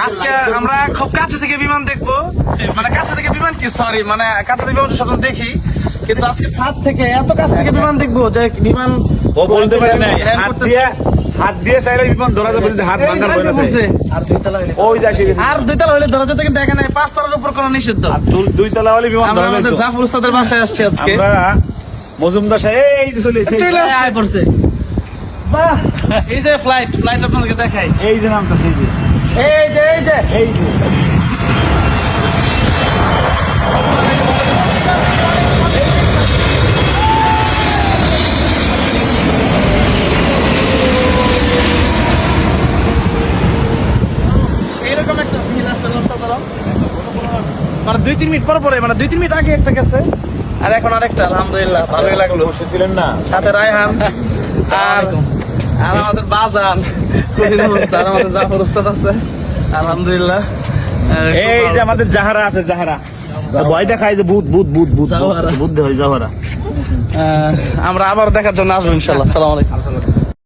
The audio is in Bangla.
আজকে আমরা খুব কাছে থেকে বিমান দেখবো, মানে কাছে থেকে বিমান কি সরি মানে কাছে থেকে বিমান সকল দেখি, কিন্তু আজকে ছাদ থেকে এত কাছ থেকে বিমান দেখবো যে বিমান ও বলতে পারে না হাত দিয়ে চাইলে বিমান ধরা যাবে, যদি হাত ভাঙার ভয় না থাকে। ওই যে আসে গেছে। আর 2 তলা হলে ধরা যেতে, কিন্তু দেখে নাই 5 তলার উপর কোনো নিষিদ্ধ। আর 2 তলা হলে বিমান আমরা ধরা আমাদের যাবে। জাফর উস্তাদের বাসায় আসছি আজকে। আমরা মজুমদার সাহেব এই যে চলে এসেছে। চলে আসছে। আয় পড়ছে। বাহ, এই যে ফ্লাইট আপনাদেরকে দেখাই। এই যে নামটা এই যে এই যে এই যে এইরকম একটা ফিল আসলে অসাধারণ। মানে 2-3 মিনিট পর পরে, মানে 2-3 মিনিট আগে একটা গেছে আর এখন আরেকটা। আলহামদুলিল্লাহ ভালোই লাগলো। বসেছিলেন না? সাথে রায়হান আর আমাদের বাজান কঠিন অবস্থা, আর আমাদের জাফর উস্তাদ আছে। আলহামদুলিল্লাহ। এই যে আমাদের জাহারা আছে, জাহারা ভয় দেখায় যে ভূত ভূত ভূত ভূত জাহারা। ভূত হয় জাহারা। আমরা আবার দেখার জন্য আসবো ইনশাল্লাহ। আসসালামু আলাইকুম।